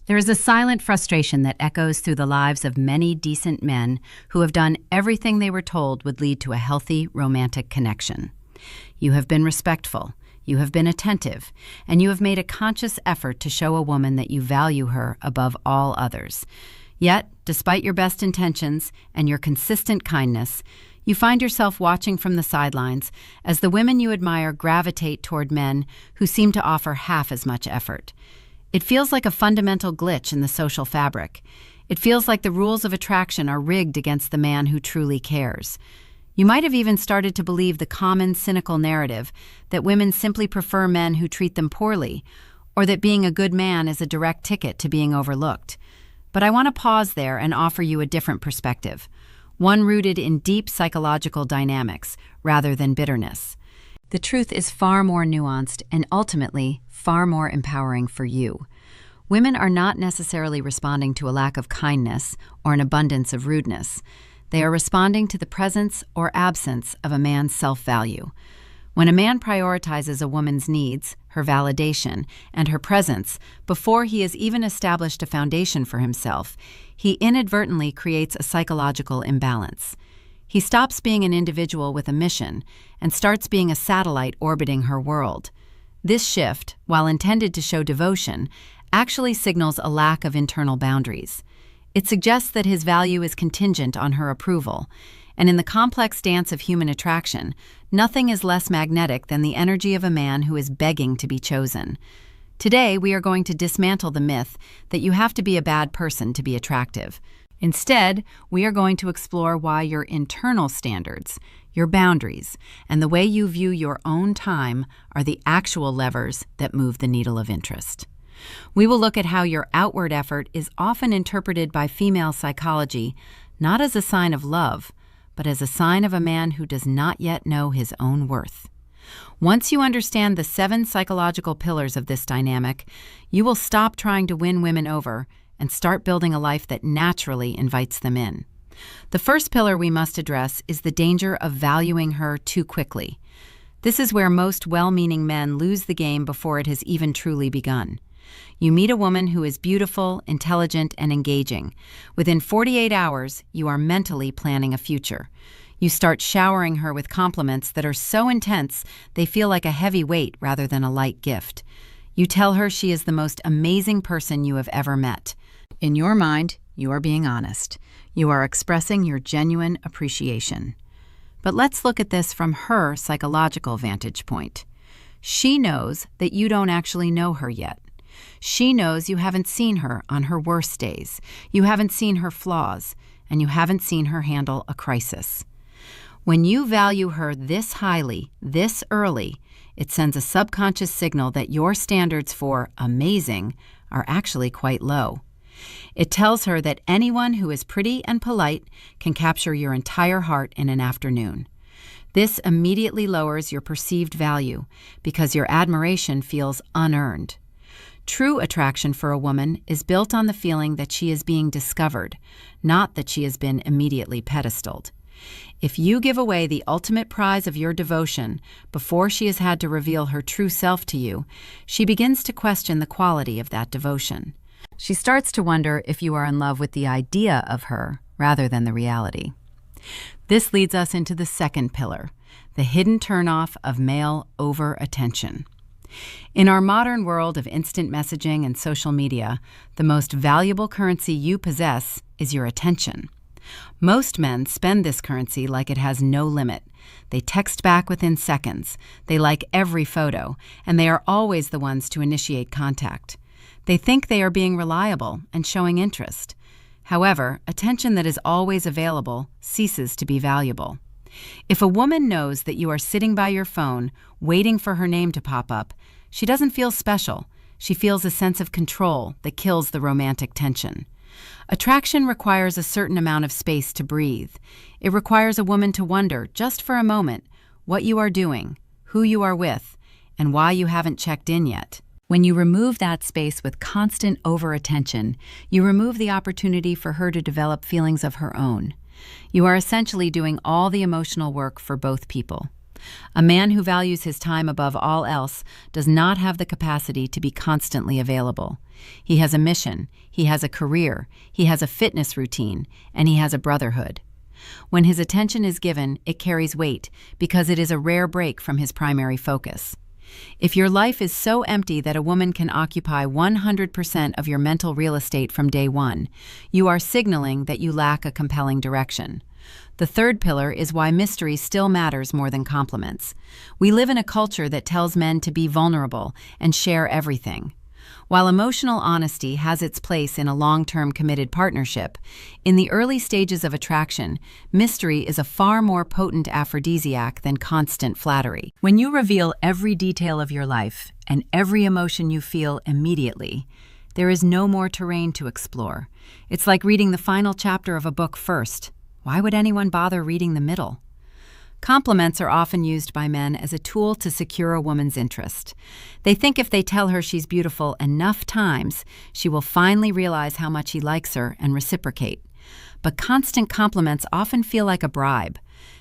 There is a silent frustration that echoes through the lives of many decent men who have done everything they were told would lead to a healthy, romantic connection. You have been respectful, you have been attentive, and you have made a conscious effort to show a woman that you value her above all others. Yet, despite your best intentions and your consistent kindness, you find yourself watching from the sidelines as the women you admire gravitate toward men who seem to offer half as much effort. It feels like a fundamental glitch in the social fabric. It feels like the rules of attraction are rigged against the man who truly cares. You might have even started to believe the common cynical narrative that women simply prefer men who treat them poorly, or that being a good man is a direct ticket to being overlooked. But I want to pause there and offer you a different perspective, one rooted in deep psychological dynamics rather than bitterness. The truth is far more nuanced and ultimately far more empowering for you. Women are not necessarily responding to a lack of kindness or an abundance of rudeness. They are responding to the presence or absence of a man's self-value. When a man prioritizes a woman's needs, her validation, and her presence before he has even established a foundation for himself, he inadvertently creates a psychological imbalance. He stops being an individual with a mission and starts being a satellite orbiting her world. This shift, while intended to show devotion, actually signals a lack of internal boundaries. It suggests that his value is contingent on her approval, and in the complex dance of human attraction, nothing is less magnetic than the energy of a man who is begging to be chosen. Today, we are going to dismantle the myth that you have to be a bad person to be attractive. Instead, we are going to explore why your internal standards, your boundaries, and the way you view your own time are the actual levers that move the needle of interest. We will look at how your outward effort is often interpreted by female psychology not as a sign of love, but as a sign of a man who does not yet know his own worth. Once you understand the 7 psychological pillars of this dynamic, you will stop trying to win women over and start building a life that naturally invites them in. The first pillar we must address is the danger of valuing her too quickly. This is where most well-meaning men lose the game before it has even truly begun. You meet a woman who is beautiful, intelligent, and engaging. Within 48 hours, you are mentally planning a future. You start showering her with compliments that are so intense they feel like a heavy weight rather than a light gift. You tell her she is the most amazing person you have ever met. In your mind, you are being honest. You are expressing your genuine appreciation. But let's look at this from her psychological vantage point. She knows that you don't actually know her yet. She knows you haven't seen her on her worst days. You haven't seen her flaws, and you haven't seen her handle a crisis. When you value her this highly, this early, it sends a subconscious signal that your standards for amazing are actually quite low. It tells her that anyone who is pretty and polite can capture your entire heart in an afternoon. This immediately lowers your perceived value because your admiration feels unearned. True attraction for a woman is built on the feeling that she is being discovered, not that she has been immediately pedestaled. If you give away the ultimate prize of your devotion before she has had to reveal her true self to you, she begins to question the quality of that devotion. She starts to wonder if you are in love with the idea of her rather than the reality. This leads us into the second pillar, the hidden turnoff of male over-attention. In our modern world of instant messaging and social media, the most valuable currency you possess is your attention. Most men spend this currency like it has no limit. They text back within seconds, they like every photo, and they are always the ones to initiate contact. They think they are being reliable and showing interest. However, attention that is always available ceases to be valuable. If a woman knows that you are sitting by your phone, waiting for her name to pop up, she doesn't feel special. She feels a sense of control that kills the romantic tension. Attraction requires a certain amount of space to breathe. It requires a woman to wonder, just for a moment, what you are doing, who you are with, and why you haven't checked in yet. When you remove that space with constant over-attention, you remove the opportunity for her to develop feelings of her own. You are essentially doing all the emotional work for both people. A man who values his time above all else does not have the capacity to be constantly available. He has a mission, he has a career, he has a fitness routine, and he has a brotherhood. When his attention is given, it carries weight because it is a rare break from his primary focus. If your life is so empty that a woman can occupy 100% of your mental real estate from day one, you are signaling that you lack a compelling direction. The third pillar is why mystery still matters more than compliments. We live in a culture that tells men to be vulnerable and share everything. While emotional honesty has its place in a long-term committed partnership, in the early stages of attraction, mystery is a far more potent aphrodisiac than constant flattery. When you reveal every detail of your life and every emotion you feel immediately, there is no more terrain to explore. It's like reading the final chapter of a book first. Why would anyone bother reading the middle? Compliments are often used by men as a tool to secure a woman's interest. They think if they tell her she's beautiful enough times, she will finally realize how much he likes her and reciprocate. But constant compliments often feel like a bribe.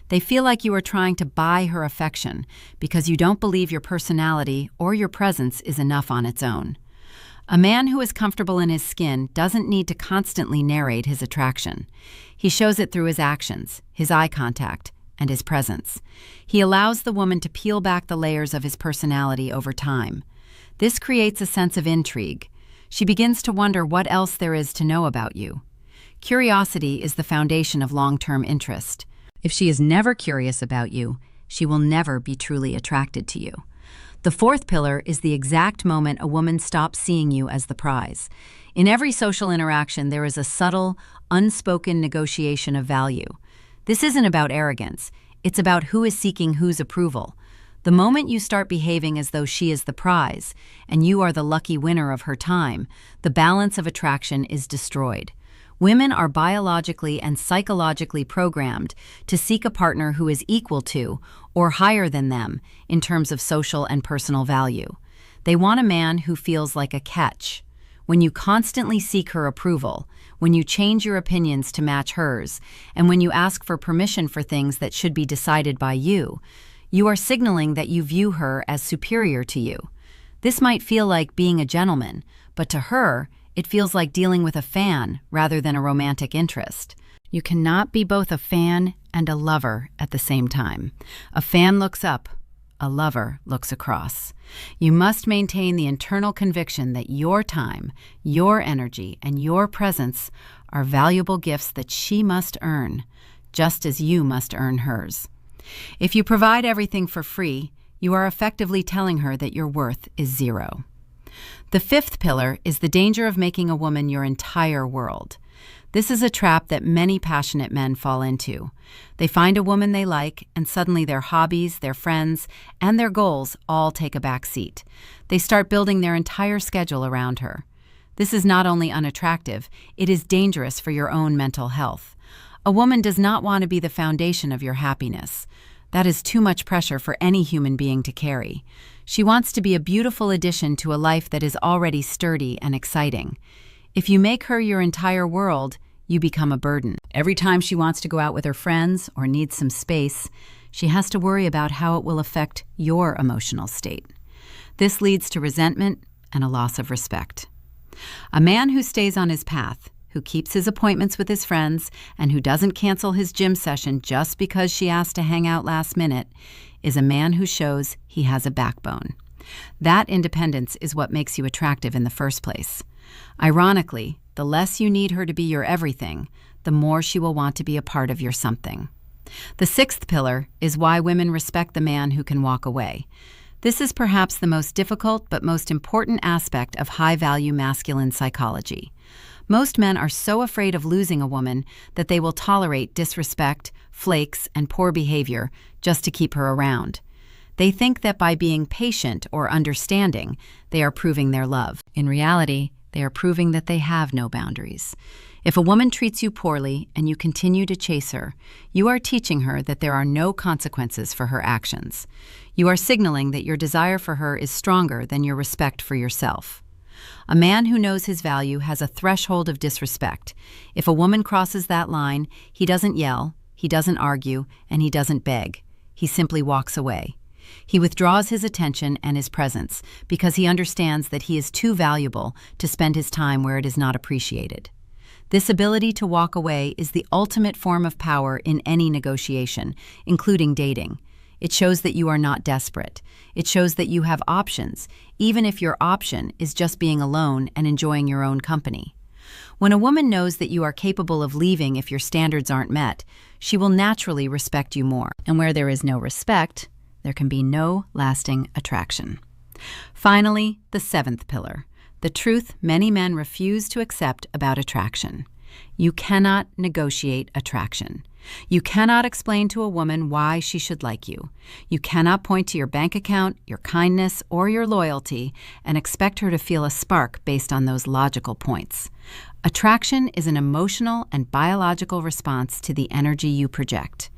They feel like you are trying to buy her affection because you don't believe your personality or your presence is enough on its own. A man who is comfortable in his skin doesn't need to constantly narrate his attraction. He shows it through his actions, his eye contact, and his presence. He allows the woman to peel back the layers of his personality over time. This creates a sense of intrigue. She begins to wonder what else there is to know about you. Curiosity is the foundation of long-term interest. If she is never curious about you, she will never be truly attracted to you. The fourth pillar is the exact moment a woman stops seeing you as the prize. In every social interaction, there is a subtle, unspoken negotiation of value. This isn't about arrogance. It's about who is seeking whose approval. The moment you start behaving as though she is the prize, and you are the lucky winner of her time, the balance of attraction is destroyed. Women are biologically and psychologically programmed to seek a partner who is equal to or higher than them in terms of social and personal value. They want a man who feels like a catch. When you constantly seek her approval, when you change your opinions to match hers, and when you ask for permission for things that should be decided by you, you are signaling that you view her as superior to you. This might feel like being a gentleman, but to her, it feels like dealing with a fan rather than a romantic interest. You cannot be both a fan and a lover at the same time. A fan looks up, a lover looks across. You must maintain the internal conviction that your time, your energy, and your presence are valuable gifts that she must earn, just as you must earn hers. If you provide everything for free, you are effectively telling her that your worth is zero. The fifth pillar is the danger of making a woman your entire world. This is a trap that many passionate men fall into. They find a woman they like, and suddenly their hobbies, their friends, and their goals all take a back seat. They start building their entire schedule around her. This is not only unattractive, it is dangerous for your own mental health. A woman does not want to be the foundation of your happiness. That is too much pressure for any human being to carry. She wants to be a beautiful addition to a life that is already sturdy and exciting. If you make her your entire world, you become a burden. Every time she wants to go out with her friends or needs some space, she has to worry about how it will affect your emotional state. This leads to resentment and a loss of respect. A man who stays on his path, who keeps his appointments with his friends, and who doesn't cancel his gym session just because she asked to hang out last minute, is a man who shows he has a backbone. That independence is what makes you attractive in the first place. Ironically, the less you need her to be your everything, the more she will want to be a part of your something. The sixth pillar is why women respect the man who can walk away. This is perhaps the most difficult but most important aspect of high-value masculine psychology. Most men are so afraid of losing a woman that they will tolerate disrespect, flakes, and poor behavior just to keep her around. They think that by being patient or understanding, they are proving their love. In reality, they are proving that they have no boundaries. If a woman treats you poorly and you continue to chase her, you are teaching her that there are no consequences for her actions. You are signaling that your desire for her is stronger than your respect for yourself. A man who knows his value has a threshold of disrespect. If a woman crosses that line, he doesn't yell, he doesn't argue, and he doesn't beg. He simply walks away. He withdraws his attention and his presence because he understands that he is too valuable to spend his time where it is not appreciated. This ability to walk away is the ultimate form of power in any negotiation, including dating. It shows that you are not desperate. It shows that you have options, even if your option is just being alone and enjoying your own company. When a woman knows that you are capable of leaving if your standards aren't met, she will naturally respect you more. And where there is no respect, there can be no lasting attraction. Finally, the seventh pillar, the truth many men refuse to accept about attraction. You cannot negotiate attraction. You cannot explain to a woman why she should like you. You cannot point to your bank account, your kindness, or your loyalty and expect her to feel a spark based on those logical points. Attraction is an emotional and biological response to the energy you project.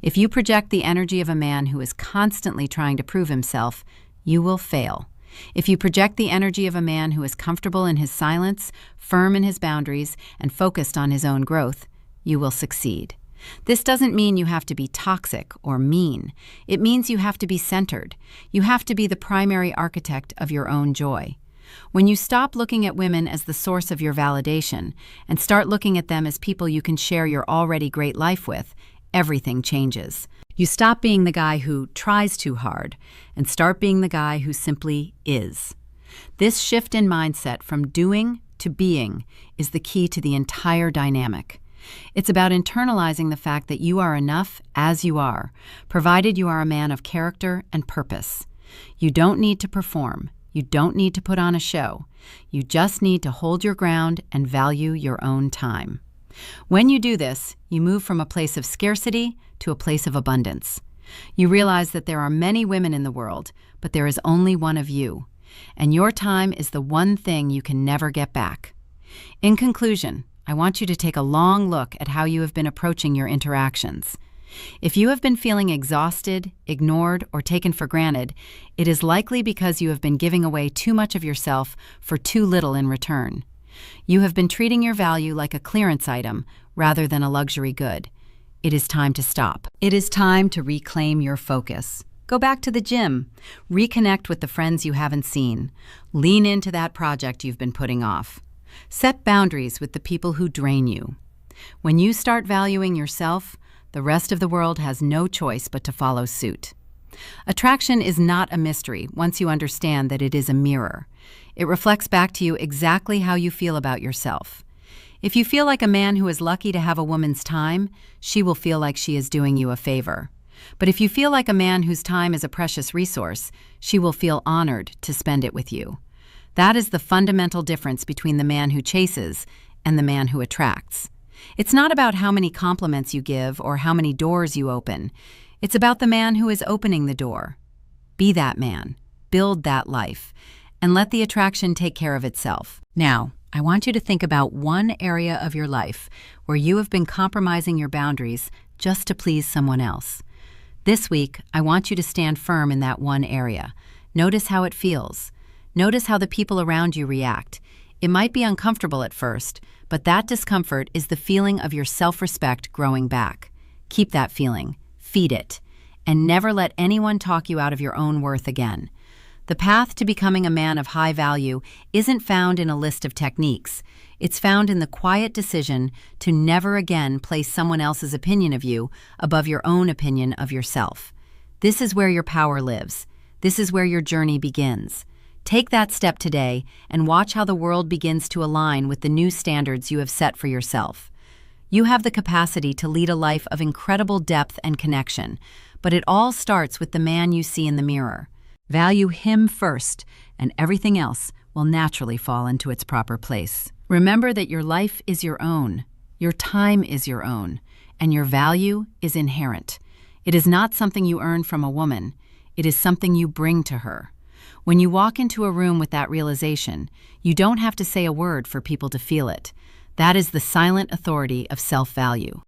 If you project the energy of a man who is constantly trying to prove himself, you will fail. If you project the energy of a man who is comfortable in his silence, firm in his boundaries, and focused on his own growth, you will succeed. This doesn't mean you have to be toxic or mean. It means you have to be centered. You have to be the primary architect of your own joy. When you stop looking at women as the source of your validation and start looking at them as people you can share your already great life with, everything changes. You stop being the guy who tries too hard and start being the guy who simply is. This shift in mindset from doing to being is the key to the entire dynamic. It's about internalizing the fact that you are enough as you are, provided you are a man of character and purpose. You don't need to perform. You don't need to put on a show. You just need to hold your ground and value your own time. When you do this, you move from a place of scarcity to a place of abundance. You realize that there are many women in the world, but there is only one of you, and your time is the one thing you can never get back. In conclusion, I want you to take a long look at how you have been approaching your interactions. If you have been feeling exhausted, ignored, or taken for granted, it is likely because you have been giving away too much of yourself for too little in return. You have been treating your value like a clearance item rather than a luxury good. It is time to stop. It is time to reclaim your focus. Go back to the gym. Reconnect with the friends you haven't seen. Lean into that project you've been putting off. Set boundaries with the people who drain you. When you start valuing yourself, the rest of the world has no choice but to follow suit. Attraction is not a mystery once you understand that it is a mirror. It reflects back to you exactly how you feel about yourself. If you feel like a man who is lucky to have a woman's time, she will feel like she is doing you a favor. But if you feel like a man whose time is a precious resource, she will feel honored to spend it with you. That is the fundamental difference between the man who chases and the man who attracts. It's not about how many compliments you give or how many doors you open. It's about the man who is opening the door. Be that man, build that life, and let the attraction take care of itself. Now, I want you to think about one area of your life where you have been compromising your boundaries just to please someone else. This week, I want you to stand firm in that one area. Notice how it feels. Notice how the people around you react. It might be uncomfortable at first, but that discomfort is the feeling of your self-respect growing back. Keep that feeling, feed it, and never let anyone talk you out of your own worth again. The path to becoming a man of high value isn't found in a list of techniques. It's found in the quiet decision to never again place someone else's opinion of you above your own opinion of yourself. This is where your power lives. This is where your journey begins. Take that step today and watch how the world begins to align with the new standards you have set for yourself. You have the capacity to lead a life of incredible depth and connection, but it all starts with the man you see in the mirror. Value him first, and everything else will naturally fall into its proper place. Remember that your life is your own, your time is your own, and your value is inherent. It is not something you earn from a woman. It is something you bring to her. When you walk into a room with that realization, you don't have to say a word for people to feel it. That is the silent authority of self-value.